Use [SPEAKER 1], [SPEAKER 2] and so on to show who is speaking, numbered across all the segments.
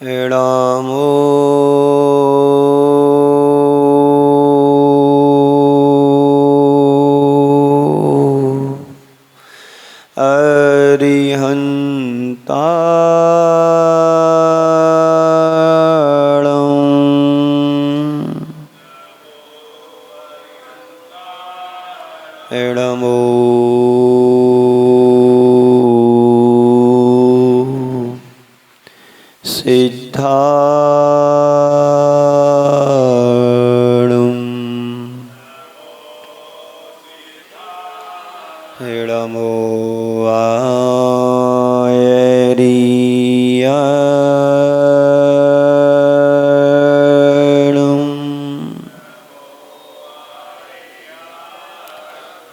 [SPEAKER 1] नमो नमो सिद्धाणं नमो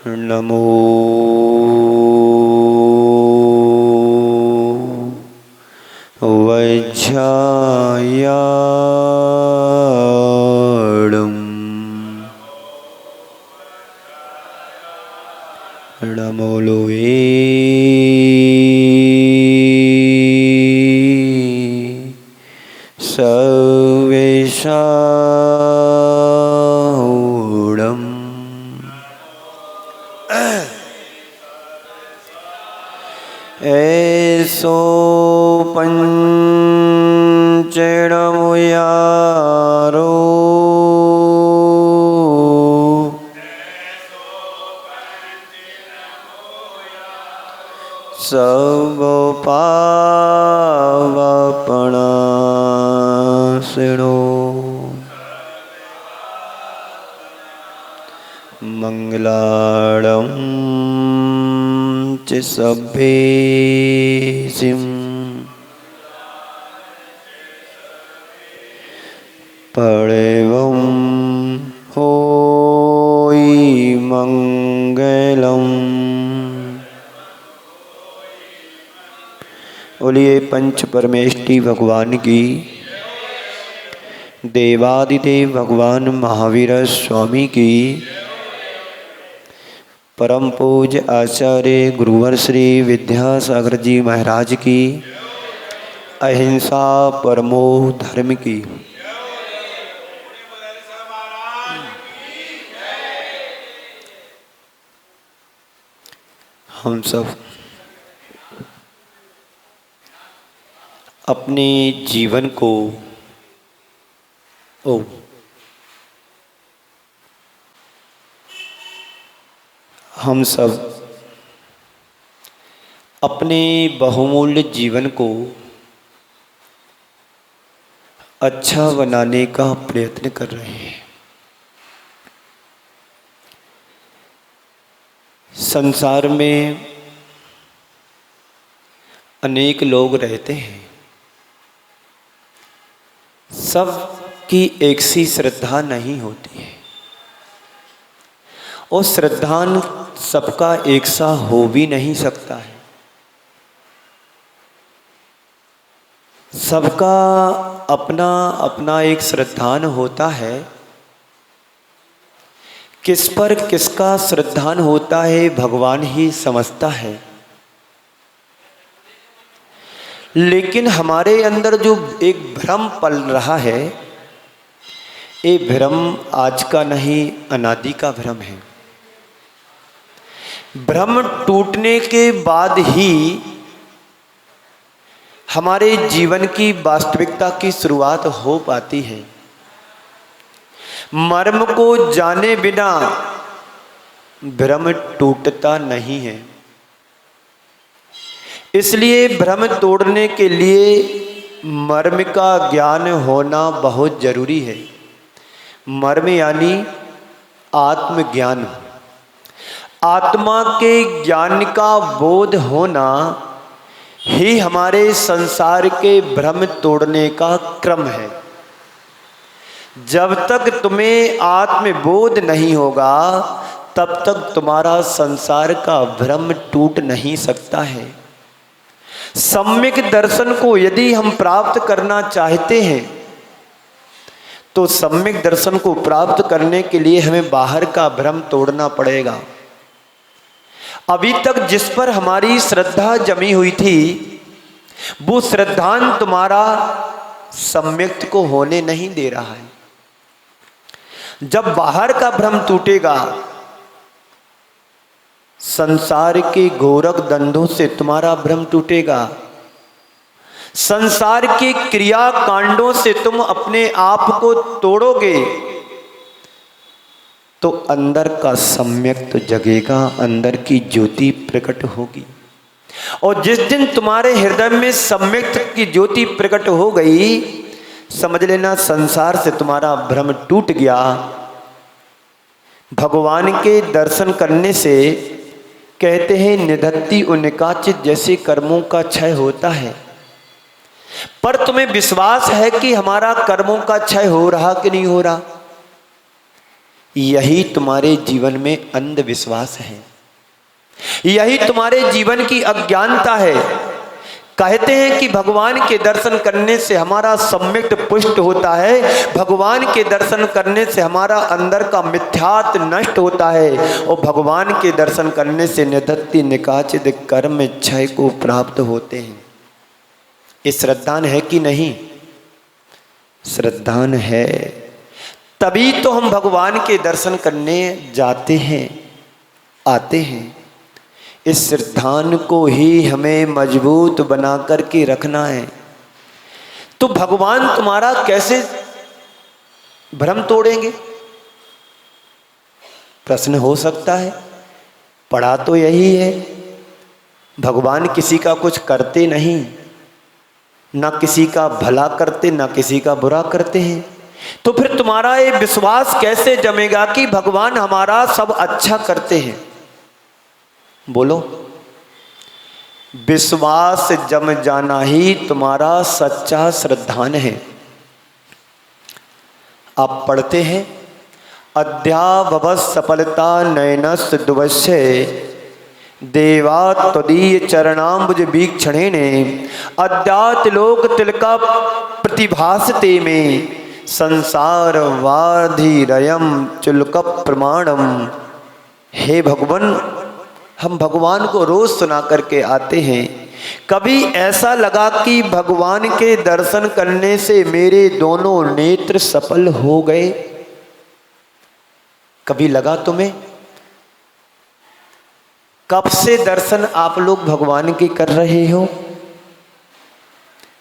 [SPEAKER 1] नमो वज्रायाणं नमो Lowe सर्वेषां ऐसो पंचणमो यारो सब पावपणासिनो मंगलार्णं च सभ्येसिं परमं होई मंगलम्। बोलिए पंच परमेष्टि भगवान की, देवादिदेव भगवान महावीर स्वामी की, परम पूज्य आचार्य गुरुवर श्री विद्यासागर जी महाराज की, अहिंसा परमो धर्म की। हम सब अपने जीवन को हम सब अपने बहुमूल्य जीवन को अच्छा बनाने का प्रयत्न कर रहे हैं। संसार में अनेक लोग रहते हैं, सब की एक सी श्रद्धा नहीं होती है और श्रद्धा सबका एक सा हो भी नहीं सकता है। सबका अपना अपना एक श्रद्धान होता है। किस पर किसका श्रद्धान होता है भगवान ही समझता है। लेकिन हमारे अंदर जो एक भ्रम पल रहा है, ये भ्रम आज का नहीं अनादि का भ्रम है। भ्रम टूटने के बाद ही हमारे जीवन की वास्तविकता की शुरुआत हो पाती है। मर्म को जाने बिना भ्रम टूटता नहीं है। इसलिए भ्रम तोड़ने के लिए मर्म का ज्ञान होना बहुत जरूरी है। मर्म यानी आत्मज्ञान। आत्मा के ज्ञान का बोध होना ही हमारे संसार के भ्रम तोड़ने का क्रम है। जब तक तुम्हें आत्मबोध नहीं होगा तब तक तुम्हारा संसार का भ्रम टूट नहीं सकता है। सम्यक दर्शन को यदि हम प्राप्त करना चाहते हैं तो सम्यक दर्शन को प्राप्त करने के लिए हमें बाहर का भ्रम तोड़ना पड़ेगा। अभी तक जिस पर हमारी श्रद्धा जमी हुई थी वो श्रद्धान तुम्हारा सम्यक्त को होने नहीं दे रहा है। जब बाहर का भ्रम टूटेगा, संसार के गोरख धंधों से तुम्हारा भ्रम टूटेगा, संसार के क्रिया कांडों से तुम अपने आप को तोड़ोगे, तो अंदर का सम्यक्त जगेगा, अंदर की ज्योति प्रकट होगी। और जिस दिन तुम्हारे हृदय में सम्यक्त की ज्योति प्रकट हो गई, समझ लेना संसार से तुम्हारा भ्रम टूट गया। भगवान के दर्शन करने से कहते हैं निधत्ति उन्काचित, जैसे कर्मों का क्षय होता है। पर तुम्हें विश्वास है कि हमारा कर्मों का क्षय हो रहा कि नहीं हो रहा? यही तुम्हारे जीवन में अंधविश्वास है, यही तुम्हारे जीवन की अज्ञानता है। कहते हैं कि भगवान के दर्शन करने से हमारा सम्यक्त पुष्ट होता है, भगवान के दर्शन करने से हमारा अंदर का मिथ्यात्व नष्ट होता है, और भगवान के दर्शन करने से निधत्ति निकाचित कर्म क्षय को प्राप्त होते हैं। ये श्रद्धान है कि नहीं? श्रद्धान है, तभी तो हम भगवान के दर्शन करने जाते हैं, आते हैं। इस श्रद्धान को ही हमें मजबूत बना करके रखना है। तो भगवान तुम्हारा कैसे भ्रम तोड़ेंगे? प्रश्न हो सकता है। पढ़ा तो यही है, भगवान किसी का कुछ करते नहीं, ना किसी का भला करते, ना किसी का बुरा करते हैं। तो फिर तुम्हारा ये विश्वास कैसे जमेगा कि भगवान हमारा सब अच्छा करते हैं? बोलो। विश्वास जम जाना ही तुम्हारा सच्चा श्रद्धान है। आप पढ़ते हैं अद्यावभत सफलता नयनस् दुवश्य देवा त्वदीय चरणाम्बुज वीक्षणेने अद्यात लोक तिलका प्रतिभासते में संसार वाधिरयम चुल्क प्रमाणम। हे भगवान, हम भगवान को रोज सुना करके आते हैं। कभी ऐसा लगा कि भगवान के दर्शन करने से मेरे दोनों नेत्र सफल हो गए? कभी लगा तुम्हें? कब से दर्शन आप लोग भगवान के कर रहे हो?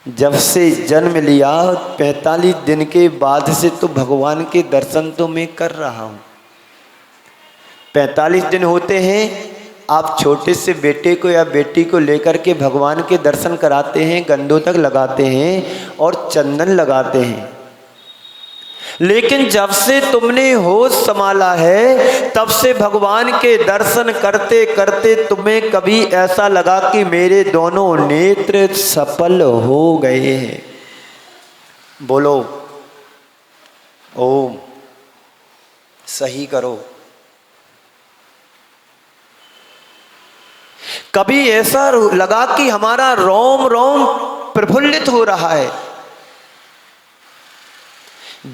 [SPEAKER 1] जब से जन्म लिया 45 दिन के बाद से तो भगवान के दर्शन तो मैं कर रहा हूं। 45 दिन होते हैं, आप छोटे से बेटे को या बेटी को लेकर के भगवान के दर्शन कराते हैं, गंदोतक लगाते हैं और चंदन लगाते हैं। लेकिन जब से तुमने होश संभाला है, तब से भगवान के दर्शन करते करते तुम्हें कभी ऐसा लगा कि मेरे दोनों नेत्र सफल हो गए हैं? बोलो ओम। सही करो। कभी ऐसा लगा कि हमारा रोम रोम प्रफुल्लित हो रहा है?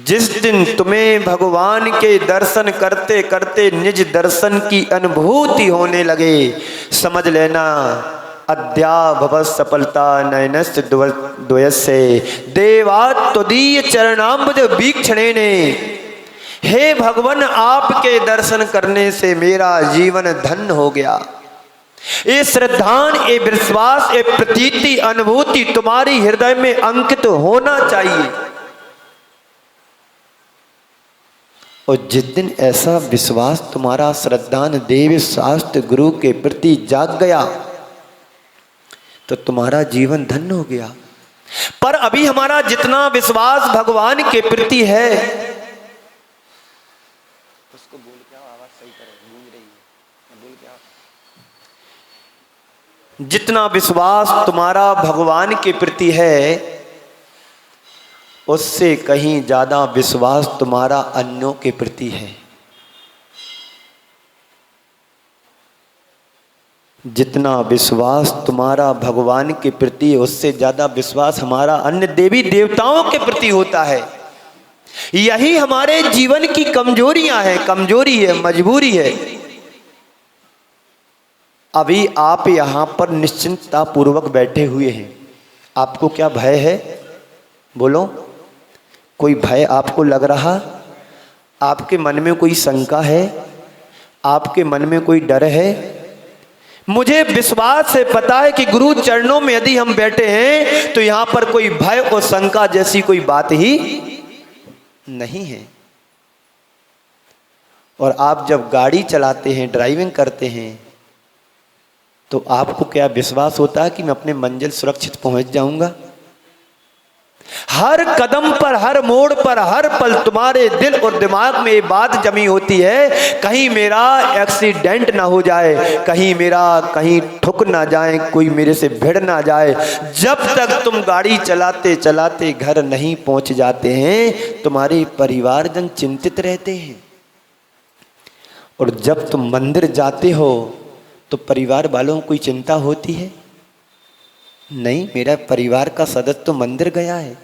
[SPEAKER 1] जिस दिन तुम्हें भगवान के दर्शन करते करते निज दर्शन की अनुभूति होने लगे, समझ लेना अद्यावभत सफलता नयनस् द्वयस्य देवा त्वदीय चरणाम्बुज वीक्षणेने। हे भगवान, आपके दर्शन करने से मेरा जीवन धन्य हो गया। ये श्रद्धान, ये विश्वास, ये प्रतीति, अनुभूति तुम्हारी हृदय में अंकित होना चाहिए। और जिस दिन ऐसा विश्वास तुम्हारा श्रद्धान देव शास्त्र गुरु के प्रति जाग गया, तो तुम्हारा जीवन धन्य हो गया। पर अभी हमारा जितना विश्वास भगवान के प्रति है, उसको बोल के आवाज सही करो, गूंज रही है, बोल के जितना विश्वास तुम्हारा भगवान के प्रति है, उससे कहीं ज्यादा विश्वास तुम्हारा अन्यों के प्रति है। जितना विश्वास तुम्हारा भगवान के प्रति, उससे ज्यादा विश्वास हमारा अन्य देवी देवताओं के प्रति होता है। यही हमारे जीवन की कमजोरियां हैं, कमजोरी है, मजबूरी है। अभी आप यहां पर निश्चिंतता पूर्वक बैठे हुए हैं, आपको क्या भय है? बोलो, कोई भय आपको लग रहा? आपके मन में कोई शंका है? आपके मन में कोई डर है? मुझे विश्वास से पता है कि गुरु चरणों में यदि हम बैठे हैं तो यहां पर कोई भय और शंका जैसी कोई बात ही नहीं है। और आप जब गाड़ी चलाते हैं, ड्राइविंग करते हैं, तो आपको क्या विश्वास होता है कि मैं अपने मंजिल सुरक्षित पहुंच जाऊंगा? हर कदम पर, हर मोड़ पर, हर पल तुम्हारे दिल और दिमाग में ये बात जमी होती है, कहीं मेरा एक्सीडेंट ना हो जाए, कहीं मेरा कहीं ठुक ना जाए, कोई मेरे से भिड़ ना जाए। जब तक तुम गाड़ी चलाते चलाते घर नहीं पहुंच जाते हैं, तुम्हारे परिवारजन चिंतित रहते हैं। और जब तुम मंदिर जाते हो तो परिवार वालों को कोई चिंता होती है? नहीं, मेरा परिवार का सदस्य तो मंदिर गया है।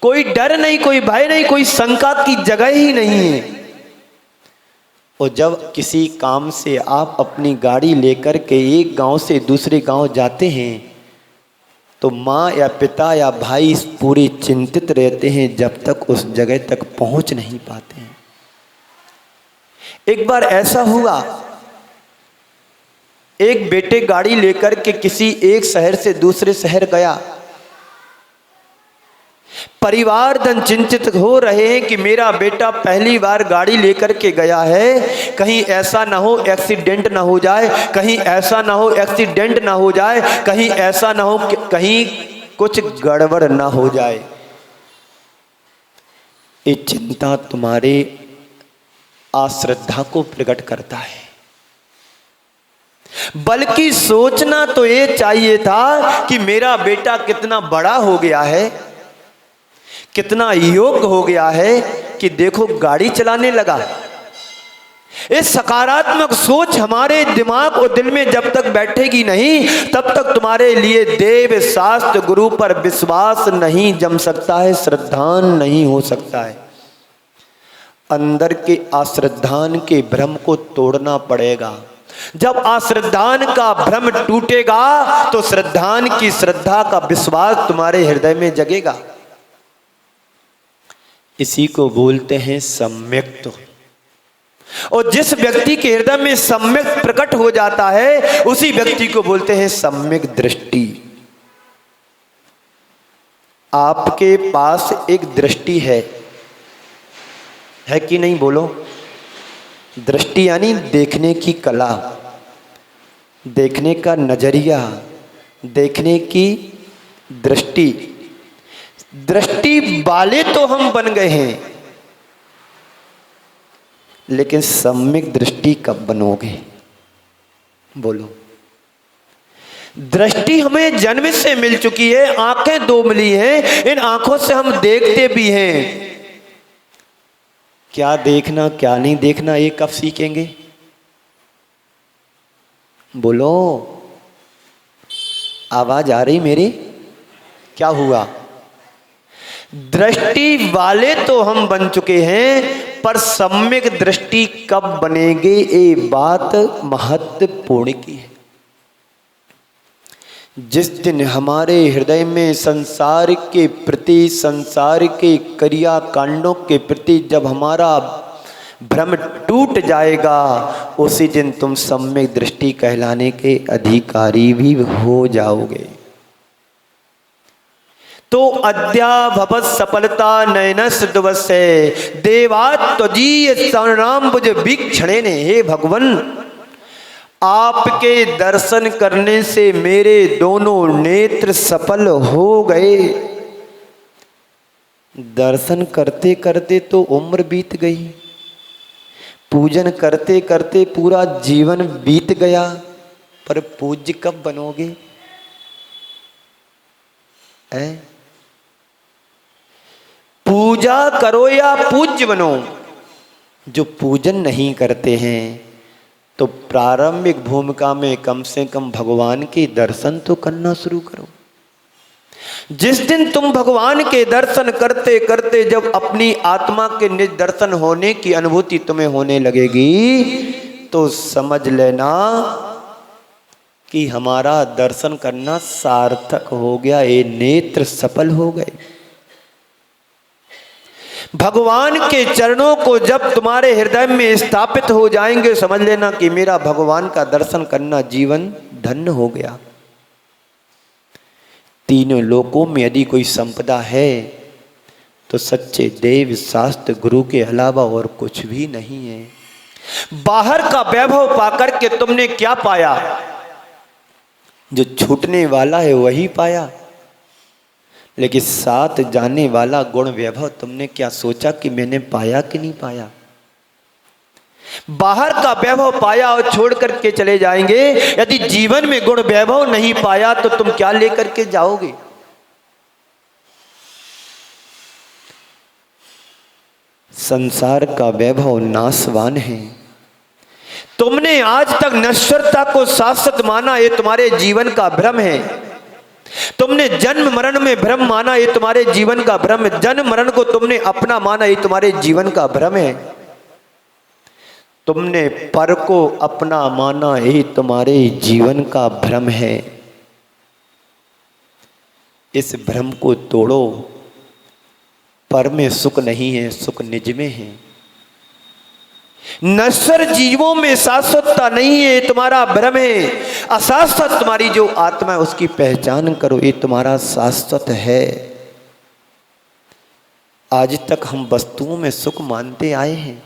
[SPEAKER 1] कोई डर नहीं, कोई भय नहीं, कोई शंका की जगह ही नहीं है। और जब किसी काम से आप अपनी गाड़ी लेकर के एक गांव से दूसरे गांव जाते हैं तो माँ या पिता या भाई पूरे चिंतित रहते हैं जब तक उस जगह तक पहुंच नहीं पाते हैं। एक बार ऐसा हुआ, एक बेटे गाड़ी लेकर के किसी एक शहर से दूसरे शहर गया। परिवार जन चिंतित हो रहे हैं कि मेरा बेटा पहली बार गाड़ी लेकर के गया है, कहीं ऐसा ना हो एक्सीडेंट ना हो जाए, कहीं ऐसा ना हो एक्सीडेंट ना हो जाए, कहीं ऐसा ना हो कहीं कुछ गड़बड़ ना हो जाए। ये चिंता तुम्हारे अश्रद्धा को प्रकट करता है। बल्कि सोचना तो ये चाहिए था कि मेरा बेटा कितना बड़ा हो गया है, कितना योग्य हो गया है कि देखो गाड़ी चलाने लगा। ये सकारात्मक सोच हमारे दिमाग और दिल में जब तक बैठेगी नहीं, तब तक तुम्हारे लिए देव शास्त्र गुरु पर विश्वास नहीं जम सकता है, श्रद्धान नहीं हो सकता है। अंदर के अश्रद्धान के भ्रम को तोड़ना पड़ेगा। जब अश्रद्धान का भ्रम टूटेगा तो श्रद्धान की श्रद्धा का विश्वास तुम्हारे हृदय में जगेगा। इसी को बोलते हैं सम्यक्त। और जिस व्यक्ति के हृदय में सम्यक प्रकट हो जाता है उसी व्यक्ति को बोलते हैं सम्यक दृष्टि। आपके पास एक दृष्टि है कि नहीं? बोलो। दृष्टि यानी देखने की कला, देखने का नजरिया, देखने की दृष्टि। दृष्टि वाले तो हम बन गए हैं, लेकिन सम्यक दृष्टि कब बनोगे? बोलो। दृष्टि हमें जन्म से मिल चुकी है, आंखें दो मिली हैं, इन आंखों से हम देखते भी हैं। क्या देखना क्या नहीं देखना ये कब सीखेंगे? बोलो। आवाज आ रही मेरी? क्या हुआ? दृष्टि वाले तो हम बन चुके हैं, पर सम्यक दृष्टि कब बनेगी ये बात महत्वपूर्ण की है। जिस दिन हमारे हृदय में संसार के प्रति, संसार के क्रिया कांडों के प्रति जब हमारा भ्रम टूट जाएगा, उसी दिन तुम सम्यक दृष्टि कहलाने के अधिकारी भी हो जाओगे। तो अद्या भवत सफलता नयनस दिवसे देवात त्वजीय शरणाम्बुज वीक्षणे ने। हे भगवन, आपके दर्शन करने से मेरे दोनों नेत्र सफल हो गए। दर्शन करते करते तो उम्र बीत गई, पूजन करते करते पूरा जीवन बीत गया, पर पूज्य कब बनोगे? पूजा करो या पूज्य बनो। जो पूजन नहीं करते हैं तो प्रारंभिक भूमिका में कम से कम भगवान के दर्शन तो करना शुरू करो। जिस दिन तुम भगवान के दर्शन करते करते जब अपनी आत्मा के निज दर्शन होने की अनुभूति तुम्हें होने लगेगी, तो समझ लेना कि हमारा दर्शन करना सार्थक हो गया, ये नेत्र सफल हो गए। भगवान के चरणों को जब तुम्हारे हृदय में स्थापित हो जाएंगे, समझ लेना कि मेरा भगवान का दर्शन करना जीवन धन्य हो गया। तीनों लोकों में यदि कोई संपदा है तो सच्चे देव शास्त्र गुरु के अलावा और कुछ भी नहीं है। बाहर का वैभव पाकर के तुमने क्या पाया? जो छूटने वाला है वही पाया, लेकिन साथ जाने वाला गुण वैभव तुमने क्या सोचा कि मैंने पाया कि नहीं पाया? बाहर का वैभव पाया और छोड़ करके चले जाएंगे। यदि जीवन में गुण वैभव नहीं पाया तो तुम क्या लेकर के जाओगे? संसार का वैभव नाशवान है। तुमने आज तक नश्वरता को शाश्वत माना, ये तुम्हारे जीवन का भ्रम है। तुमने जन्म मरण में भ्रम माना, ये तुम्हारे जीवन का भ्रम है। जन्म मरण को तुमने अपना माना, ये तुम्हारे जीवन का भ्रम है। तुमने पर को अपना माना, ये तुम्हारे जीवन का भ्रम है। इस भ्रम को तोड़ो। पर में सुख नहीं है, सुख निज में है। नश्वर जीवों में शाश्वतता नहीं है, तुम्हारा भ्रम है। अशाश्वत तुम्हारी जो आत्मा है उसकी पहचान करो, ये तुम्हारा शाश्वत है। आज तक हम वस्तुओं में सुख मानते आए हैं,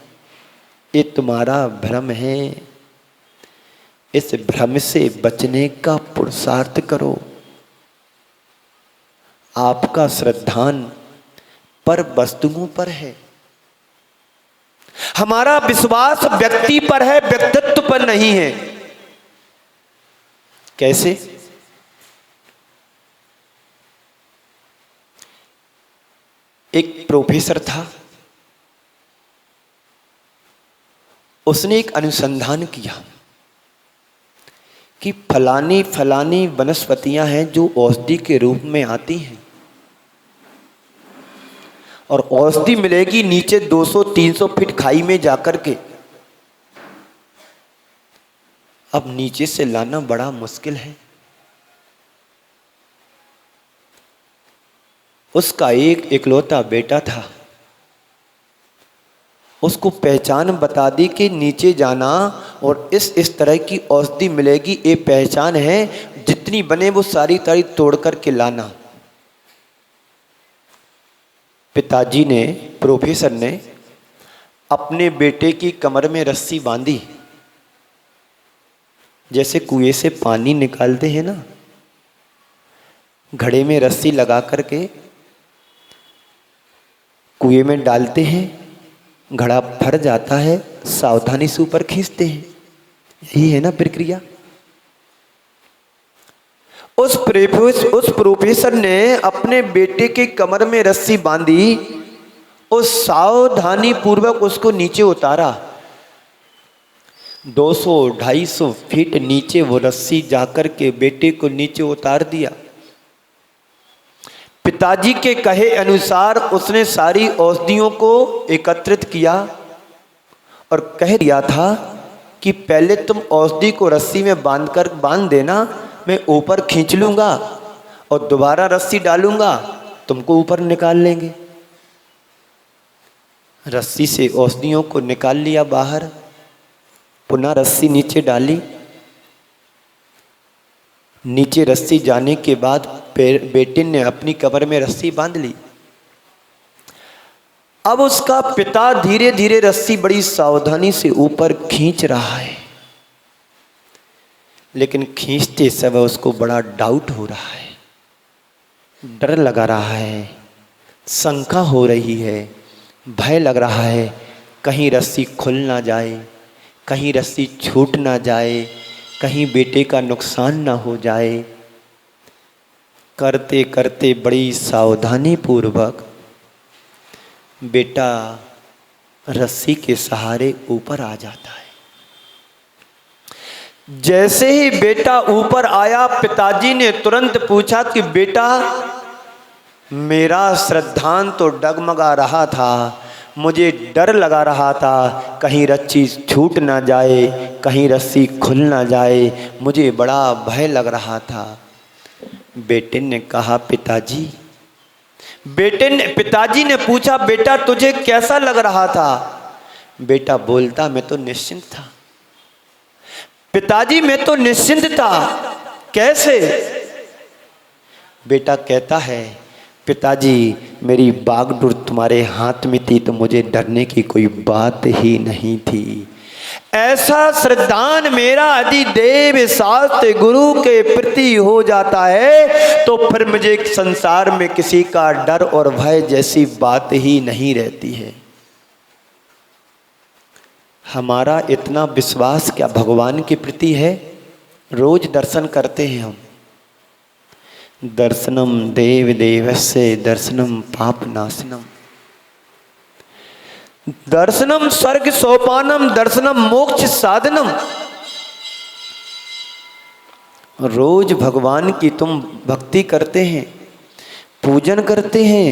[SPEAKER 1] ये तुम्हारा भ्रम है। इस भ्रम से बचने का पुरुषार्थ करो। आपका श्रद्धान पर वस्तुओं पर है, हमारा विश्वास व्यक्ति पर है, व्यक्तित्व पर नहीं है। कैसे? एक प्रोफेसर था, उसने एक अनुसंधान किया कि फलानी फलानी वनस्पतियां हैं जो औषधि के रूप में आती हैं, और औषधि मिलेगी नीचे 200-300 फीट खाई में जाकर के। अब नीचे से लाना बड़ा मुश्किल है। उसका एक इकलौता बेटा था, उसको पहचान बता दी कि नीचे जाना और इस तरह की औषधि मिलेगी, ये पहचान है, जितनी बने वो सारी तारी तोड़ करके लाना। पिताजी ने, प्रोफेसर ने अपने बेटे की कमर में रस्सी बांधी, जैसे कुएं से पानी निकालते हैं ना, घड़े में रस्सी लगा करके कुएं में डालते हैं, घड़ा भर जाता है, सावधानी से ऊपर खींचते हैं। यही है ना प्रक्रिया। उस प्रोफेसर ने अपने बेटे के कमर में रस्सी बांधी और सावधानी पूर्वक उसको नीचे उतारा। 200-250 फीट नीचे वो रस्सी जाकर के बेटे को नीचे उतार दिया। पिताजी के कहे अनुसार उसने सारी औषधियों को एकत्रित किया और कह दिया था कि पहले तुम औषधि को रस्सी में बांध देना, मैं ऊपर खींच लूंगा और दोबारा रस्सी डालूंगा, तुमको ऊपर निकाल लेंगे। रस्सी से औषधियों को निकाल लिया बाहर, पुनः रस्सी नीचे डाली। नीचे रस्सी जाने के बाद बेटे ने अपनी कमर में रस्सी बांध ली। अब उसका पिता धीरे धीरे रस्सी बड़ी सावधानी से ऊपर खींच रहा है, लेकिन खींचते समय उसको बड़ा डाउट हो रहा है, डर लगा रहा है, शंका हो रही है, भय लग रहा है, कहीं रस्सी खुल ना जाए, कहीं रस्सी छूट ना जाए, कहीं बेटे का नुकसान ना हो जाए। करते करते बड़ी सावधानी पूर्वक बेटा रस्सी के सहारे ऊपर आ जाता है। जैसे ही बेटा ऊपर आया, पिताजी ने तुरंत पूछा कि बेटा, मेरा श्रद्धान तो डगमगा रहा था, मुझे डर लगा रहा था कहीं रस्सी छूट ना जाए, कहीं रस्सी खुल ना जाए, मुझे बड़ा भय लग रहा था। बेटे ने कहा, पिताजी बेटे ने, पिताजी ने पूछा, बेटा तुझे कैसा लग रहा था? बेटा बोलता, मैं तो निश्चिंत था। पिताजी मैं तो निश्चिंत था। कैसे? बेटा कहता है, पिताजी मेरी बागडोर तुम्हारे हाथ में थी तो मुझे डरने की कोई बात ही नहीं थी। ऐसा श्रद्धान मेरा यदि देव शास्त्र गुरु के प्रति हो जाता है तो फिर मुझे संसार में किसी का डर और भय जैसी बात ही नहीं रहती है। हमारा इतना विश्वास क्या भगवान के प्रति है? रोज दर्शन करते हैं हम। दर्शनम देव देवस्य दर्शनम पाप नाशनम, दर्शनम स्वर्ग सोपानम, दर्शनम मोक्ष साधनम। रोज भगवान की तुम भक्ति करते हैं, पूजन करते हैं।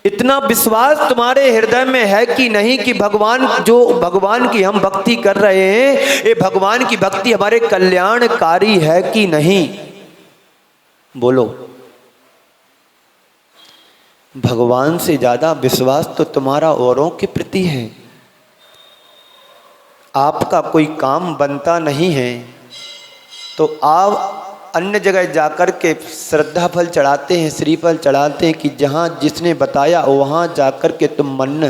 [SPEAKER 1] इतना विश्वास तुम्हारे हृदय में है कि नहीं कि भगवान, जो भगवान की हम भक्ति कर रहे हैं, ये भगवान की भक्ति हमारे कल्याणकारी है कि नहीं? बोलो। भगवान से ज्यादा विश्वास तो तुम्हारा औरों के प्रति है। आपका कोई काम बनता नहीं है तो आप अन्य जगह जाकर के श्रद्धा फल चढ़ाते हैं, श्रीफल चढ़ाते हैं कि जहाँ जिसने बताया वहाँ जाकर के तुम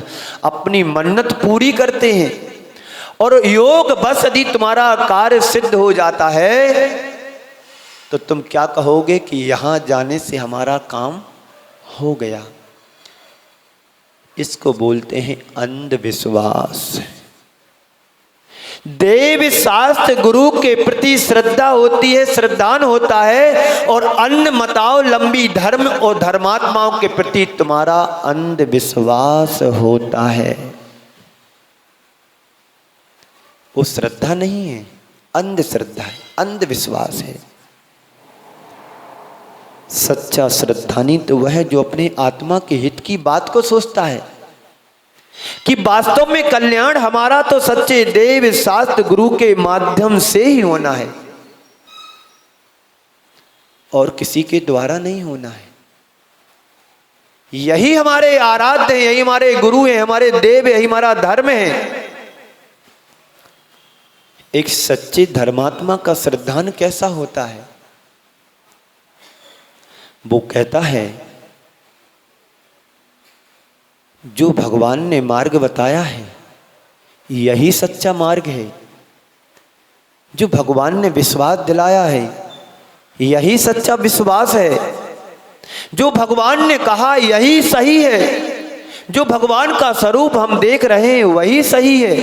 [SPEAKER 1] अपनी मन्नत पूरी करते हैं। और योग बस यदि तुम्हारा कार्य सिद्ध हो जाता है तो तुम क्या कहोगे कि यहाँ जाने से हमारा काम हो गया। इसको बोलते हैं अंधविश्वास। देव शास्त्र गुरु के प्रति श्रद्धा होती है, श्रद्धान होता है, और अन्य मतावलंबी धर्म और धर्मात्माओं के प्रति तुम्हारा अंधविश्वास होता है। वो श्रद्धा नहीं है, अंधश्रद्धा है, अंधविश्वास है। सच्चा श्रद्धानी तो वह है जो अपने आत्मा के हित की बात को सोचता है कि वास्तव में कल्याण हमारा तो सच्चे देव शास्त्र गुरु के माध्यम से ही होना है और किसी के द्वारा नहीं होना है। यही हमारे आराध्य हैं, यही हमारे गुरु हैं, हमारे देव है, यही हमारा धर्म है। एक सच्चे धर्मात्मा का श्रद्धान कैसा होता है? वो कहता है जो भगवान ने मार्ग बताया है यही सच्चा मार्ग है, जो भगवान ने विश्वास दिलाया है यही सच्चा विश्वास है, जो भगवान ने कहा यही सही है, जो भगवान का स्वरूप हम देख रहे हैं वही सही है।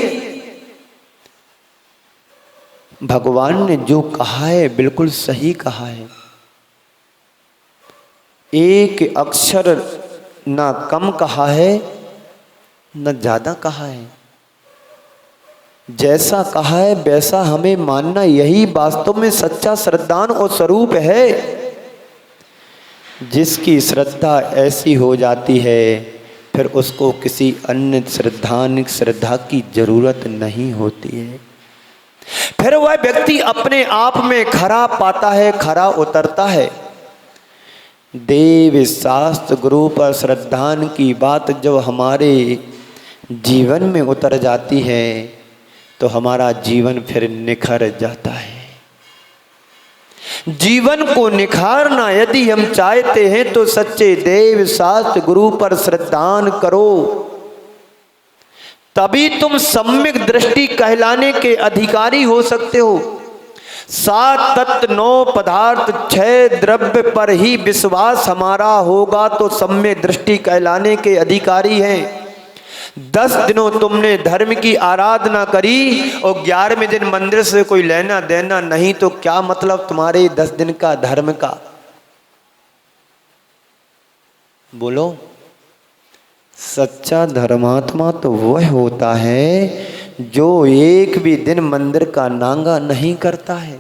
[SPEAKER 1] भगवान ने जो कहा है बिल्कुल सही कहा है। एक अक्षर ना कम कहा है न ज्यादा कहा है। जैसा कहा है वैसा हमें मानना, यही वास्तव में सच्चा श्रद्धान और स्वरूप है। जिसकी श्रद्धा ऐसी हो जाती है फिर उसको किसी अन्य श्रद्धा की जरूरत नहीं होती है। फिर वह व्यक्ति अपने आप में खरा पाता है, खरा उतरता है। देव शास्त्र गुरु पर श्रद्धान की बात जब हमारे जीवन में उतर जाती है तो हमारा जीवन फिर निखर जाता है। जीवन को निखारना यदि हम चाहते हैं तो सच्चे देव शास्त्र गुरु पर श्रद्धान करो, तभी तुम सम्यक दृष्टि कहलाने के अधिकारी हो सकते हो। 7 तत्व 9 पदार्थ 6 द्रव्य पर ही विश्वास हमारा होगा तो सम्यक दृष्टि कहलाने के अधिकारी हैं। 10 दिनों तुमने धर्म की आराधना करी और 11वें दिन मंदिर से कोई लेना देना नहीं तो क्या मतलब तुम्हारे 10 दिन का धर्म का? बोलो। सच्चा धर्मात्मा तो वह होता है जो एक भी दिन मंदिर का नांगा नहीं करता है।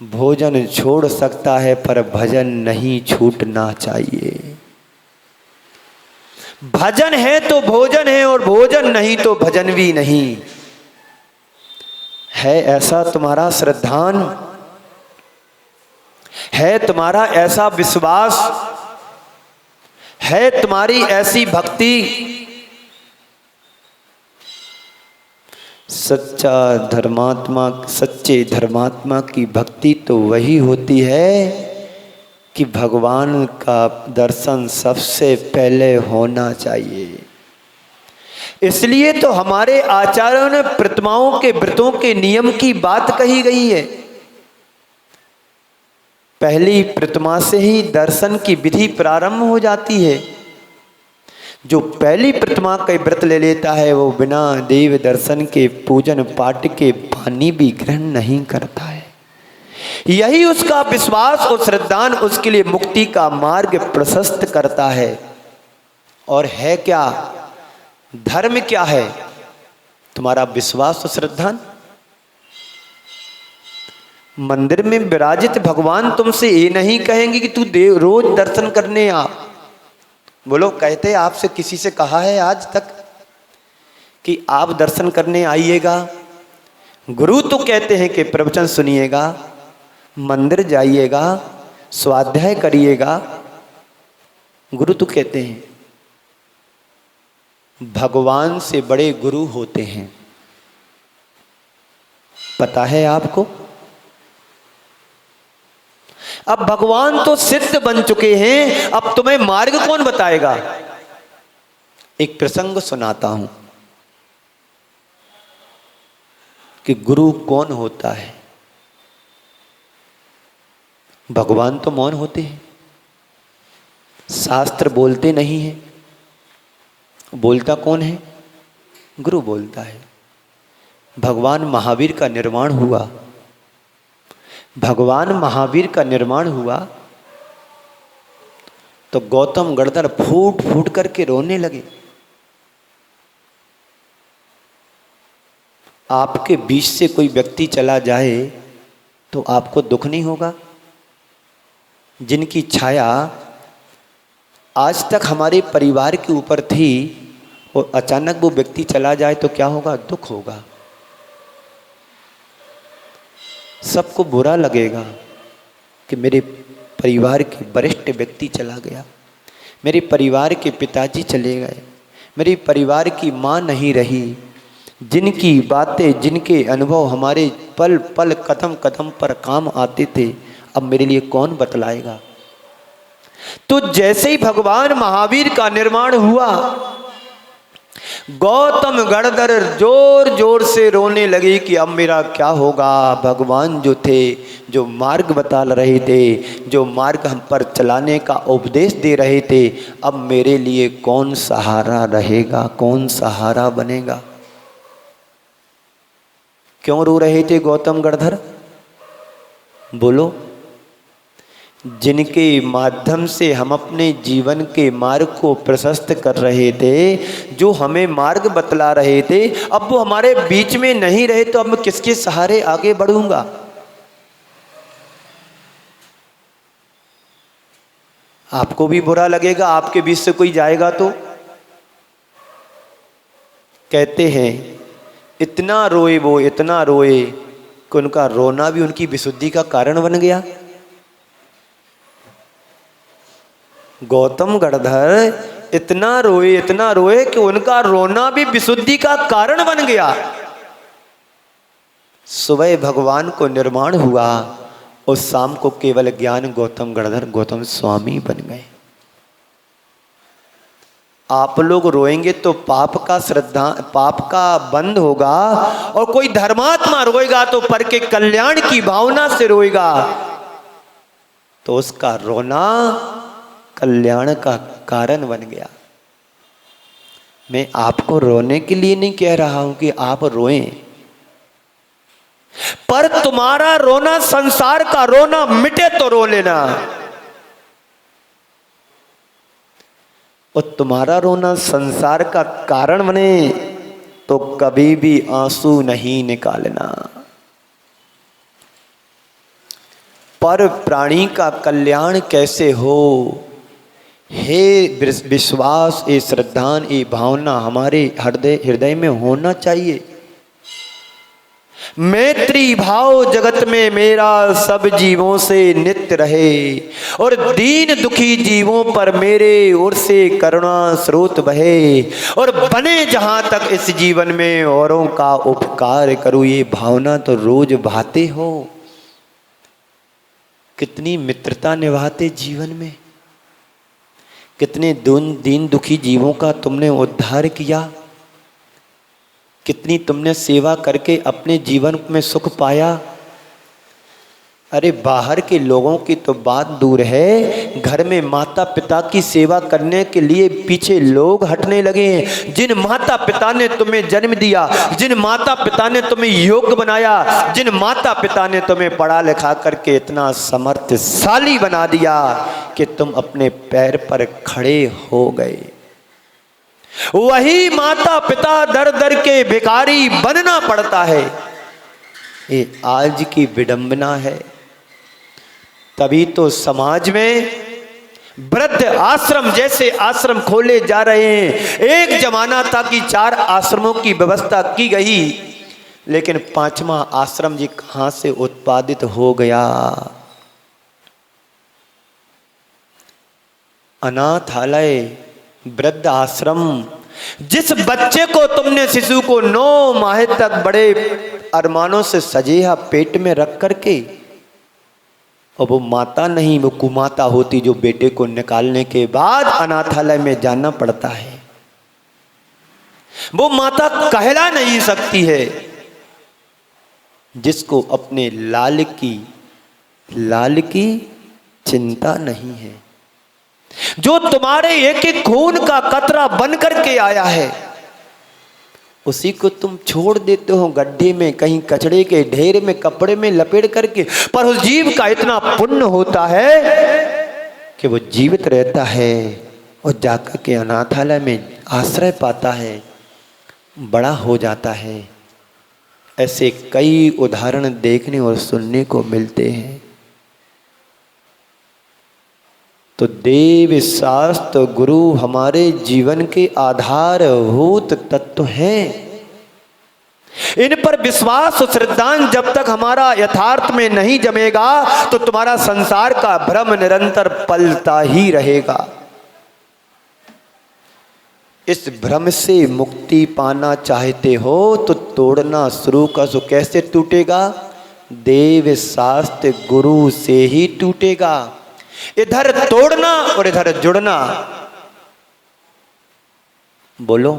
[SPEAKER 1] भोजन छोड़ सकता है पर भजन नहीं छूटना चाहिए। भजन है तो भोजन है और भोजन नहीं तो भजन भी नहीं है। ऐसा तुम्हारा श्रद्धान है, तुम्हारा ऐसा विश्वास है तुम्हारी ऐसी भक्ति, सच्चे धर्मात्मा की भक्ति तो वही होती है कि भगवान का दर्शन सबसे पहले होना चाहिए। इसलिए तो हमारे आचार्यों ने प्रतिमाओं के व्रतों के नियम की बात कही गई है। पहली प्रतिमा से ही दर्शन की विधि प्रारंभ हो जाती है। जो पहली प्रतिमा का व्रत ले लेता है वो बिना देव दर्शन के पूजन पाठ के पानी भी ग्रहण नहीं करता है। यही उसका विश्वास और श्रद्धान उसके लिए मुक्ति का मार्ग प्रशस्त करता है। और है क्या धर्म, क्या है तुम्हारा विश्वास और श्रद्धान। मंदिर में विराजित भगवान तुमसे ये नहीं कहेंगे कि तू रोज दर्शन करने आ। बोलो, कहते आपसे किसी से कहा है आज तक कि आप दर्शन करने आइएगा? गुरु तो कहते हैं कि प्रवचन सुनिएगा, मंदिर जाइएगा, स्वाध्याय करिएगा। गुरु तो कहते हैं। भगवान से बड़े गुरु होते हैं, पता है आपको? अब भगवान तो सिद्ध बन चुके हैं, अब तुम्हें मार्ग कौन बताएगा? एक प्रसंग सुनाता हूं कि गुरु कौन होता है। भगवान तो मौन होते हैं, शास्त्र बोलते नहीं है। बोलता कौन है? गुरु बोलता है। भगवान महावीर का निर्माण हुआ, भगवान महावीर का निर्माण हुआ तो गौतम गणधर फूट फूट करके रोने लगे। आपके बीच से कोई व्यक्ति चला जाए तो आपको दुख नहीं होगा? जिनकी छाया आज तक हमारे परिवार के ऊपर थी और अचानक वो व्यक्ति चला जाए तो क्या होगा? दुख होगा। सबको बुरा लगेगा कि मेरे परिवार के वरिष्ठ व्यक्ति चला गया, मेरे परिवार के पिताजी चले गए, मेरे परिवार की माँ नहीं रही। जिनकी बातें, जिनके अनुभव हमारे पल पल कदम कदम पर काम आते थे, अब मेरे लिए कौन बतलाएगा? तो जैसे ही भगवान महावीर का निर्माण हुआ, गौतम गणधर जोर जोर से रोने लगे कि अब मेरा क्या होगा। भगवान जो थे, जो मार्ग बता रहे थे, जो मार्ग हम पर चलाने का उपदेश दे रहे थे, अब मेरे लिए कौन सहारा रहेगा, कौन सहारा बनेगा? क्यों रो रहे थे गौतम गणधर? बोलो। जिनके माध्यम से हम अपने जीवन के मार्ग को प्रशस्त कर रहे थे, जो हमें मार्ग बतला रहे थे, अब वो हमारे बीच में नहीं रहे तो अब मैं किसके सहारे आगे बढ़ूंगा? आपको भी बुरा लगेगा, आपके बीच से कोई जाएगा तो। कहते हैं इतना रोए वो, इतना रोए कि उनका रोना भी उनकी विशुद्धि का कारण बन गया। गौतम गणधर इतना रोए कि उनका रोना भी विशुद्धि का कारण बन गया। सुबह भगवान को निर्माण हुआ और शाम को केवल ज्ञान गौतम गणधर गौतम स्वामी बन गए। आप लोग रोएंगे तो पाप का बंद होगा, और कोई धर्मात्मा रोएगा तो पर के कल्याण की भावना से रोएगा, तो उसका रोना कल्याण का कारण बन गया। मैं आपको रोने के लिए नहीं कह रहा हूं कि आप रोएं, पर तुम्हारा रोना संसार का रोना मिटे तो रो लेना, और तुम्हारा रोना संसार का कारण बने तो कभी भी आंसू नहीं निकालना। पर प्राणी का कल्याण कैसे हो, हे विश्वास, ये श्रद्धान, ये भावना हमारे हृदय में होना चाहिए। मैत्री भाव जगत में मेरा सब जीवों से नित्य रहे, और दीन दुखी जीवों पर मेरे ओर से करुणा स्रोत बहे, और बने जहां तक इस जीवन में औरों का उपकार करूं। ये भावना तो रोज भाते हो। कितनी मित्रता निभाते जीवन में, कितने दीन दुखी जीवों का तुमने उद्धार किया, कितनी तुमने सेवा करके अपने जीवन में सुख पाया। अरे बाहर के लोगों की तो बात दूर है, घर में माता पिता की सेवा करने के लिए पीछे लोग हटने लगे हैं। जिन माता पिता ने तुम्हें जन्म दिया, जिन माता पिता ने तुम्हें योग्य बनाया, जिन माता पिता ने तुम्हें पढ़ा लिखा करके इतना समर्थशाली बना दिया कि तुम अपने पैर पर खड़े हो गए, वही माता पिता दर दर के भिखारी बनना पड़ता है। ये आज की विडंबना है। तभी तो समाज में वृद्ध आश्रम जैसे आश्रम खोले जा रहे हैं। एक जमाना था कि 4 आश्रमों की व्यवस्था की गई, लेकिन 5वां आश्रम जी कहां से उत्पादित हो गया। अनाथालय, वृद्ध आश्रम, जिस बच्चे को तुमने, शिशु को 9 माह तक बड़े अरमानों से सजेहा पेट में रख करके, और वो माता नहीं, वो कुमाता होती जो बेटे को निकालने के बाद अनाथालय में जाना पड़ता है। वो माता कहला नहीं सकती है जिसको अपने लाल की चिंता नहीं है, जो तुम्हारे एक एक खून का कतरा बन करके आया है, उसी को तुम छोड़ देते हो गड्ढे में, कहीं कचड़े के ढेर में, कपड़े में लपेट करके। पर उस जीव का इतना पुण्य होता है कि वो जीवित रहता है और जाकर के अनाथालय में आश्रय पाता है, बड़ा हो जाता है। ऐसे कई उदाहरण देखने और सुनने को मिलते हैं। तो देव शास्त्र गुरु हमारे जीवन के आधारभूत तत्व हैं। इन पर विश्वास और श्रद्धांजलि जब तक हमारा यथार्थ में नहीं जमेगा तो तुम्हारा संसार का भ्रम निरंतर पलता ही रहेगा। इस भ्रम से मुक्ति पाना चाहते हो तो तोड़ना शुरू कर दो। कैसे टूटेगा? देव शास्त्र गुरु से ही टूटेगा। इधर तोड़ना और इधर जुड़ना। बोलो,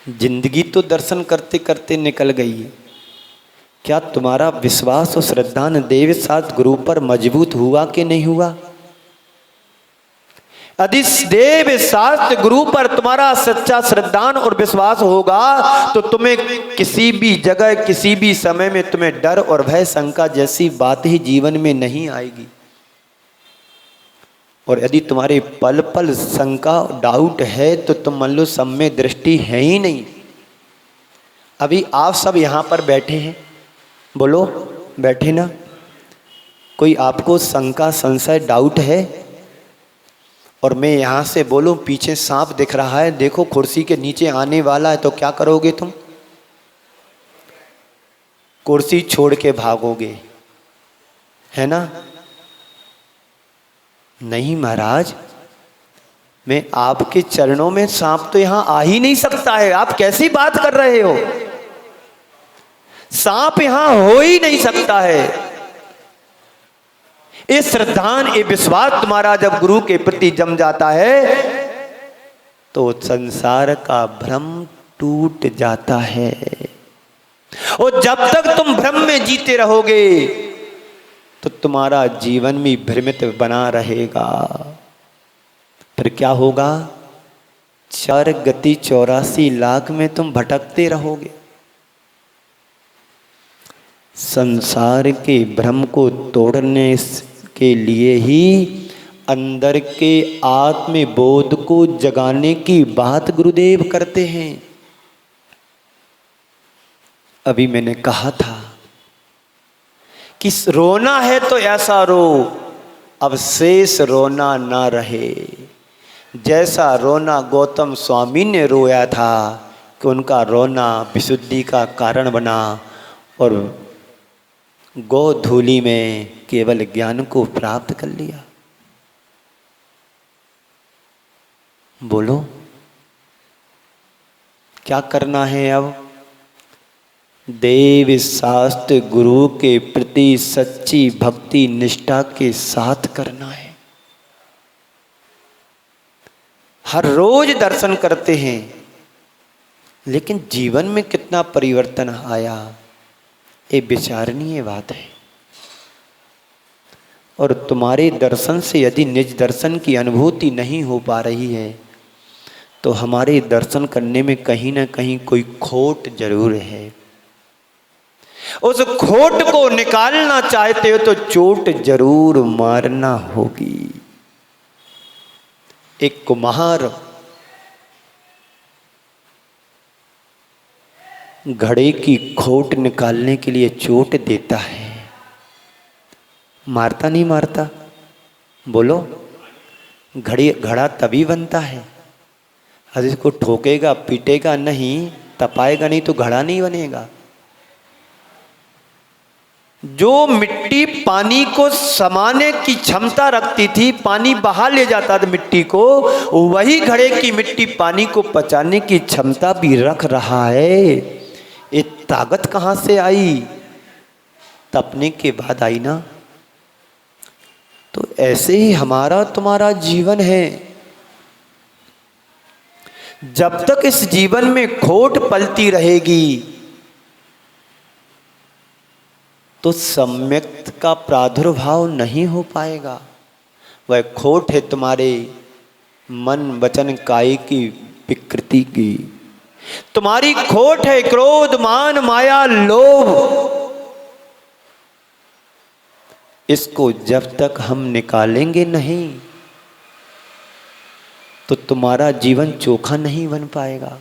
[SPEAKER 1] जिंदगी तो दर्शन करते करते निकल गई है, क्या तुम्हारा विश्वास और श्रद्धा देव शास्त्र गुरु पर मजबूत हुआ कि नहीं हुआ? यदि देव शास्त्र गुरु पर तुम्हारा सच्चा श्रद्धान और विश्वास होगा तो तुम्हें किसी भी जगह, किसी भी समय में तुम्हें डर और भय, शंका जैसी बात ही जीवन में नहीं आएगी। और यदि तुम्हारे पल पल शंका, डाउट है तो तुम मान लो सब में दृष्टि है ही नहीं। अभी आप सब यहाँ पर बैठे हैं, बोलो बैठे ना? कोई आपको शंका, संशय, डाउट है? और मैं यहाँ से बोलूँ पीछे सांप दिख रहा है, देखो कुर्सी के नीचे आने वाला है, तो क्या करोगे तुम? कुर्सी छोड़ के भागोगे, है ना? नहीं महाराज, मैं आपके चरणों में, सांप तो यहाँ आ ही नहीं सकता है। आप कैसी बात कर रहे हो? सांप यहाँ हो ही नहीं सकता है। इस श्रद्धान, ये विश्वास तुम्हारा जब गुरु के प्रति जम जाता है तो संसार का भ्रम टूट जाता है। और जब तक तुम भ्रम में जीते रहोगे तो तुम्हारा जीवन भी भ्रमित बना रहेगा। फिर क्या होगा? 4 गति 84 लाख में तुम भटकते रहोगे। संसार के भ्रम को तोड़ने के लिए ही अंदर के आत्मबोध को जगाने की बात गुरुदेव करते हैं। अभी मैंने कहा था कि रोना है तो ऐसा रो, अब शेष रोना ना रहे। जैसा रोना गौतम स्वामी ने रोया था, कि उनका रोना विशुद्धि का कारण बना और गोधूलि में केवल ज्ञान को प्राप्त कर लिया। बोलो क्या करना है अब? देव शास्त्र गुरु के प्रति सच्ची भक्ति निष्ठा के साथ करना है। हर रोज दर्शन करते हैं, लेकिन जीवन में कितना परिवर्तन आया, ये विचारणीय बात है। और तुम्हारे दर्शन से यदि निज दर्शन की अनुभूति नहीं हो पा रही है, तो हमारे दर्शन करने में कहीं ना कहीं कोई खोट जरूर है। उस खोट को निकालना चाहते हो तो चोट जरूर मारना होगी। एक कुम्हार घड़े की खोट निकालने के लिए चोट देता है, मारता नहीं मारता? बोलो, घड़ा तभी बनता है, अगर इसको ठोकेगा पीटेगा नहीं, तपाएगा नहीं तो घड़ा नहीं बनेगा। जो मिट्टी पानी को समाने की क्षमता रखती थी, पानी बहा ले जाता था मिट्टी को, वही घड़े की मिट्टी पानी को पचाने की क्षमता भी रख रहा है। ये ताकत कहाँ से आई? तपने के बाद आई ना। तो ऐसे ही हमारा तुम्हारा जीवन है। जब तक इस जीवन में खोट पलती रहेगी तो सम्यक्त का प्रादुर्भाव नहीं हो पाएगा। वह खोट है तुम्हारे मन वचन काय की विकृति की। तुम्हारी खोट है क्रोध मान माया लोभ। इसको जब तक हम निकालेंगे नहीं तो तुम्हारा जीवन चोखा नहीं बन पाएगा।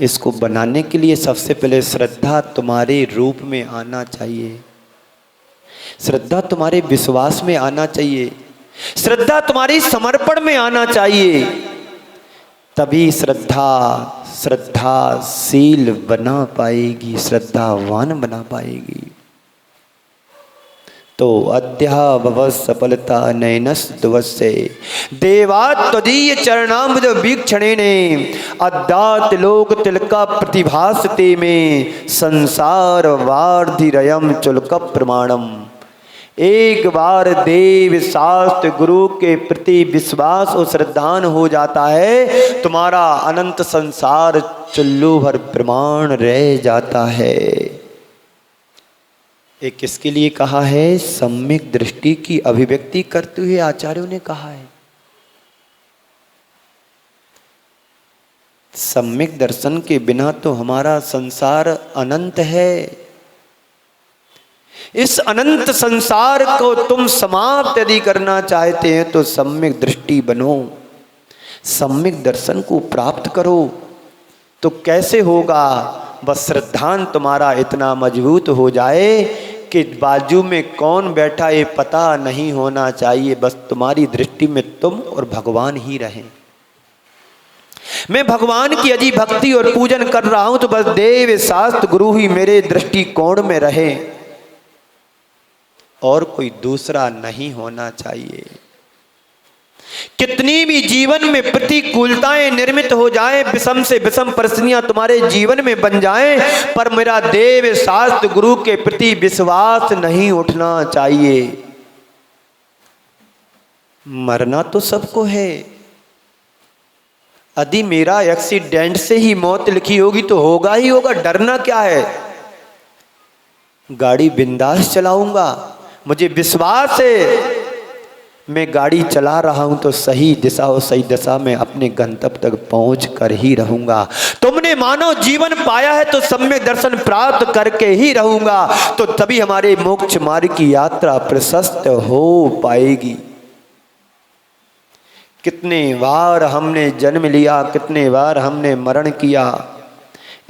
[SPEAKER 1] इसको बनाने के लिए सबसे पहले श्रद्धा तुम्हारे रूप में आना चाहिए, श्रद्धा तुम्हारे विश्वास में आना चाहिए, श्रद्धा तुम्हारी समर्पण में आना चाहिए। तभी श्रद्धाशील बना पाएगी, श्रद्धावान बना पाएगी। तो अध्याभव सफलता नयनस्त्वस्य देवात्वदीय चरणाम्बुज वीक्षणेने अद्दात लोक तिलका प्रतिभासते में संसार वार्धिरयम चुलक प्रमाणम। एक बार देव शास्त्र गुरु के प्रति विश्वास और श्रद्धान हो जाता है, तुम्हारा अनंत संसार चुल्लू भर प्रमाण रह जाता है। ये किसके लिए कहा है? सम्यक दृष्टि की अभिव्यक्ति करते हुए आचार्यों ने कहा है। सम्यक दर्शन के बिना तो हमारा संसार अनंत है। इस अनंत संसार को तुम समाप्त यदि करना चाहते हैं तो सम्यक दृष्टि बनो, सम्यक दर्शन को प्राप्त करो। तो कैसे होगा? बस श्रद्धान तुम्हारा इतना मजबूत हो जाए कि बाजू में कौन बैठा ये पता नहीं होना चाहिए, बस तुम्हारी दृष्टि में तुम और भगवान ही रहें। मैं भगवान की यदि भक्ति और पूजन कर रहा हूं तो बस देव शास्त्र गुरु ही मेरे दृष्टिकोण में रहे, और कोई दूसरा नहीं होना चाहिए। कितनी भी जीवन में प्रतिकूलताएं निर्मित हो जाएं, विषम से विषम परिस्थितियां तुम्हारे जीवन में बन जाएं, पर मेरा देव शास्त्र गुरु के प्रति विश्वास नहीं उठना चाहिए। मरना तो सबको है। यदि मेरा एक्सीडेंट से ही मौत लिखी होगी तो होगा ही होगा, डरना क्या है? गाड़ी बिंदास चलाऊंगा, मुझे विश्वास है मैं गाड़ी चला रहा हूं तो सही दिशा और सही दशा में अपने गंतव्य तक पहुंच कर ही रहूंगा। तुमने मानव जीवन पाया है तो सम्यक दर्शन प्राप्त करके ही रहूंगा, तो तभी हमारे मोक्ष मार्ग की यात्रा प्रशस्त हो पाएगी। कितने बार हमने जन्म लिया, कितने बार हमने मरण किया।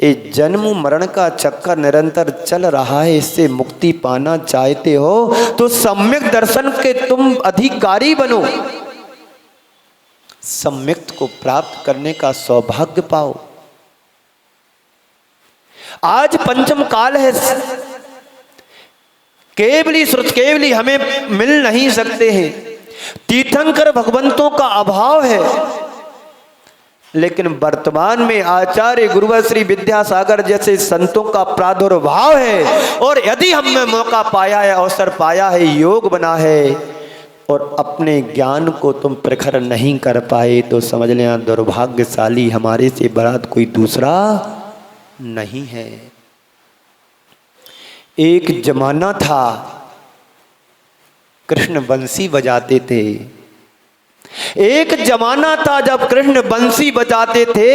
[SPEAKER 1] ये जन्म मरण का चक्कर निरंतर चल रहा है। इससे मुक्ति पाना चाहते हो तो सम्यक दर्शन के तुम अधिकारी बनो, सम्यक को प्राप्त करने का सौभाग्य पाओ। आज पंचम काल है, केवली श्रुत केवली हमें मिल नहीं सकते हैं, तीर्थंकर भगवंतों का अभाव है। लेकिन वर्तमान में आचार्य गुरुवर श्री विद्यासागर जैसे संतों का प्रादुर्भाव है, और यदि हमने मौका पाया है, अवसर पाया है, योग बना है, और अपने ज्ञान को तुम प्रखर नहीं कर पाए, तो समझ लेना दुर्भाग्यशाली हमारे से बड़ा कोई दूसरा नहीं है। एक जमाना था कृष्ण बंसी बजाते थे, एक जमाना था जब कृष्ण बंसी बजाते थे,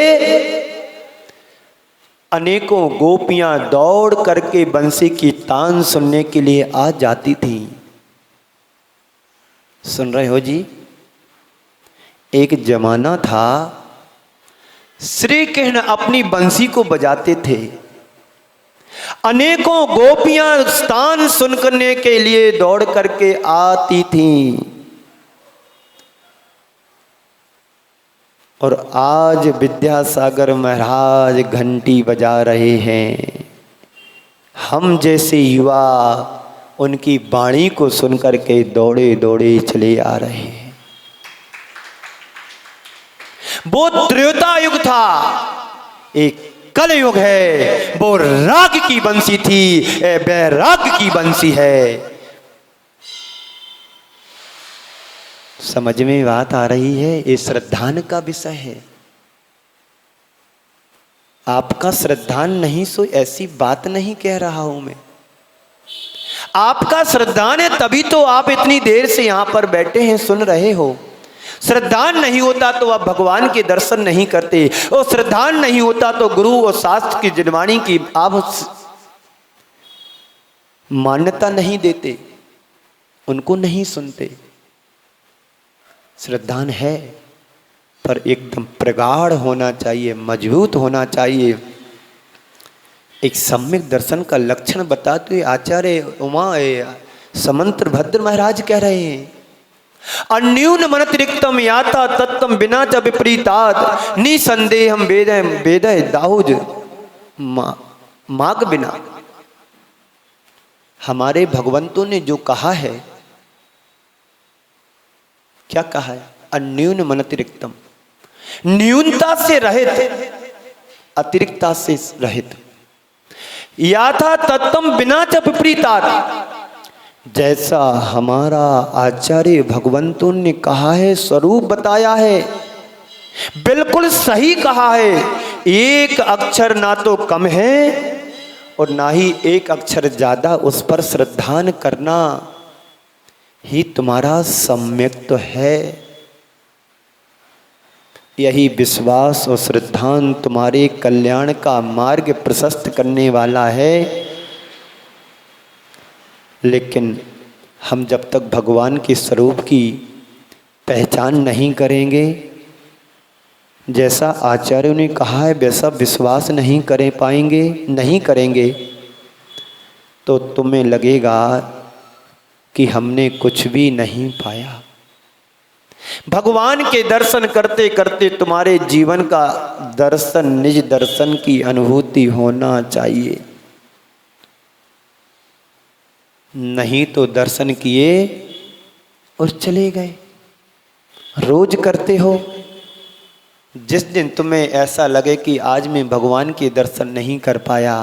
[SPEAKER 1] अनेकों गोपियां दौड़ करके बंसी की तान सुनने के लिए आ जाती थी। सुन रहे हो जी? एक जमाना था श्री कृष्ण अपनी बंसी को बजाते थे, अनेकों गोपियां तान सुनने के लिए दौड़ करके आती थीं, और आज विद्यासागर महाराज घंटी बजा रहे हैं। हम जैसे युवा उनकी वाणी को सुनकर के दौड़े दौड़े चले आ रहे हैं। वो त्रेता युग था, एक कल युग है। वो राग की बंसी थी, बैराग की बंसी है। समझ में बात आ रही है? ये श्रद्धान का विषय है। आपका श्रद्धान नहीं सो ऐसी बात नहीं कह रहा हूं मैं। आपका श्रद्धान है तभी तो आप इतनी देर से यहां पर बैठे हैं, सुन रहे हो। श्रद्धान नहीं होता तो आप भगवान के दर्शन नहीं करते, और श्रद्धान नहीं होता तो गुरु और शास्त्र की जिनवाणी की आप मान्यता नहीं देते, उनको नहीं सुनते। श्रद्धान है पर एकदम प्रगाढ़ होना चाहिए, मजबूत होना चाहिए। एक सम्यक दर्शन का लक्षण बताते हुए आचार्य उमा समंत्र भद्र महाराज कह रहे हैं, अन्यून मनतिरिक्तम याता तत्तम बिना च विपरीतात निसंदेहम वेदय दाहुज माग बिना। हमारे भगवंतों ने जो कहा है, क्या कहा है? अन्यून मनतिरिक्तम, न्यूनता से रहित, अतिरिक्ता से रहित। याथा तत्तम बिना च विपरीतात, जैसा हमारा आचार्य भगवंतों ने कहा है, स्वरूप बताया है, बिल्कुल सही कहा है। एक अक्षर ना तो कम है और ना ही एक अक्षर ज्यादा, उस पर श्रद्धान करना ही तुम्हारा सम्यक तो है। यही विश्वास और श्रद्धान तुम्हारे कल्याण का मार्ग प्रशस्त करने वाला है। लेकिन हम जब तक भगवान के स्वरूप की पहचान नहीं करेंगे, जैसा आचार्यों ने कहा है वैसा विश्वास नहीं कर पाएंगे, नहीं करेंगे, तो तुम्हें लगेगा कि हमने कुछ भी नहीं पाया। भगवान के दर्शन करते करते तुम्हारे जीवन का दर्शन, निज दर्शन की अनुभूति होना चाहिए। नहीं तो दर्शन किए और चले गए। रोज करते हो, जिस दिन तुम्हें ऐसा लगे कि आज मैं भगवान के दर्शन नहीं कर पाया,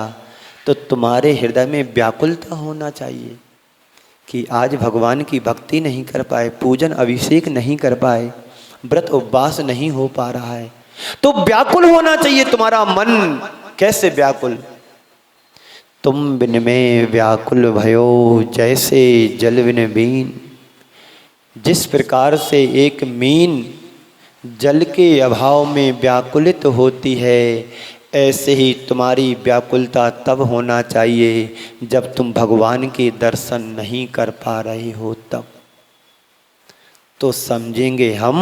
[SPEAKER 1] तो तुम्हारे हृदय में व्याकुलता होना चाहिए कि आज भगवान की भक्ति नहीं कर पाए, पूजन अभिषेक नहीं कर पाए, व्रत उपवास नहीं हो पा रहा है, तो व्याकुल होना चाहिए तुम्हारा मन। कैसे व्याकुल? तुम बिन में व्याकुल भयो जैसे जल बिन बीन। जिस प्रकार से एक मीन जल के अभाव में व्याकुलित होती है, ऐसे ही तुम्हारी व्याकुलता तब होना चाहिए जब तुम भगवान के दर्शन नहीं कर पा रहे हो। तब तो समझेंगे हम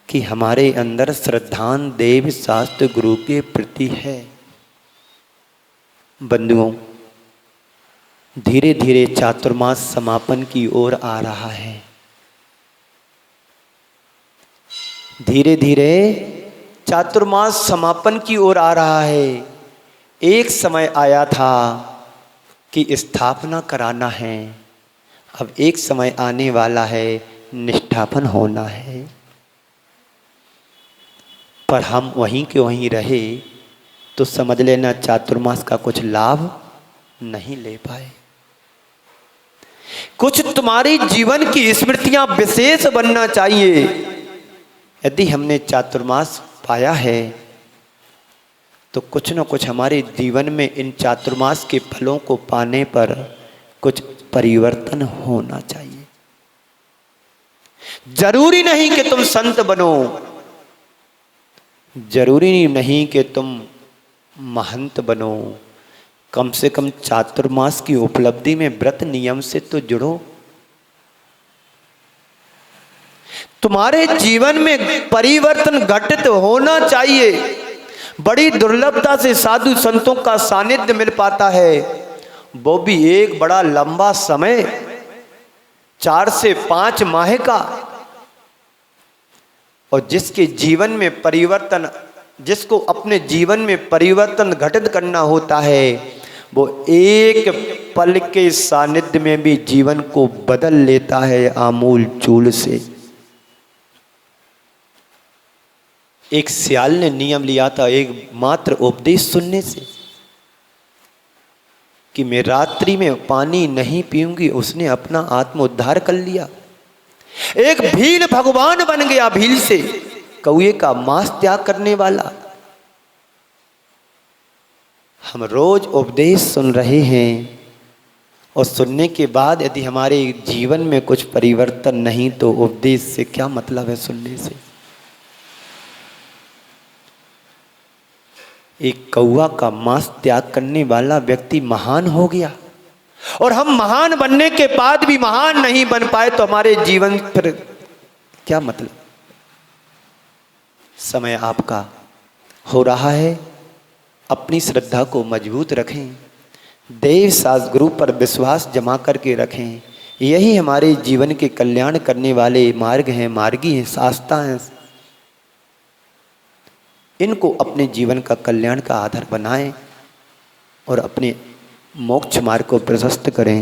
[SPEAKER 1] कि हमारे अंदर श्रद्धान देव शास्त्र गुरु के प्रति है। बंधुओं, धीरे धीरे चातुर्मास समापन की ओर आ रहा है। धीरे धीरे चातुर्मास समापन की ओर आ रहा है। एक समय आया था कि स्थापना कराना है, अब एक समय आने वाला है निष्ठापन होना है। पर हम वहीं के वहीं रहे तो समझ लेना चातुर्मास का कुछ लाभ नहीं ले पाए। कुछ तुम्हारी जीवन की स्मृतियां विशेष बनना चाहिए। यदि हमने चातुर्मास पाया है तो कुछ न कुछ हमारे जीवन में इन चातुर्मास के फलों को पाने पर कुछ परिवर्तन होना चाहिए। जरूरी नहीं कि तुम संत बनो, जरूरी नहीं कि तुम महंत बनो, कम से कम चातुर्मास की उपलब्धि में व्रत नियम से तो जुड़ो। तुम्हारे जीवन में परिवर्तन घटित होना चाहिए। बड़ी दुर्लभता से साधु संतों का सानिध्य मिल पाता है, वो भी एक बड़ा लंबा समय, 4 से 5 माह का। और जिसके जीवन में परिवर्तन, जिसको अपने जीवन में परिवर्तन घटित करना होता है, वो एक पल के सानिध्य में भी जीवन को बदल लेता है आमूल चूल से। एक सियाल ने नियम लिया था एक मात्र उपदेश सुनने से कि मैं रात्रि में पानी नहीं पीऊंगी, उसने अपना आत्म उद्धार कर लिया। एक भील भगवान बन गया, भील से कौए का मांस त्याग करने वाला। हम रोज उपदेश सुन रहे हैं और सुनने के बाद यदि हमारे जीवन में कुछ परिवर्तन नहीं तो उपदेश से क्या मतलब है सुनने से। एक कौआ का मांस त्याग करने वाला व्यक्ति महान हो गया, और हम महान बनने के बाद भी महान नहीं बन पाए तो हमारे जीवन पर क्या मतलब। समय आपका हो रहा है, अपनी श्रद्धा को मजबूत रखें, देव शास्त्र गुरु पर विश्वास जमा करके रखें। यही हमारे जीवन के कल्याण करने वाले मार्ग हैं, मार्गी हैं, शास्ता हैं। इनको अपने जीवन का कल्याण का आधार बनाएं और अपने मोक्ष मार्ग को प्रशस्त करें।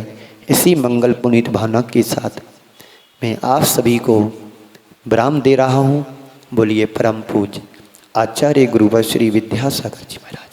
[SPEAKER 1] इसी मंगल पुनीत भावना के साथ मैं आप सभी को विराम दे रहा हूँ। बोलिए परम पूज्य आचार्य गुरुवर श्री विद्यासागर जी महाराज।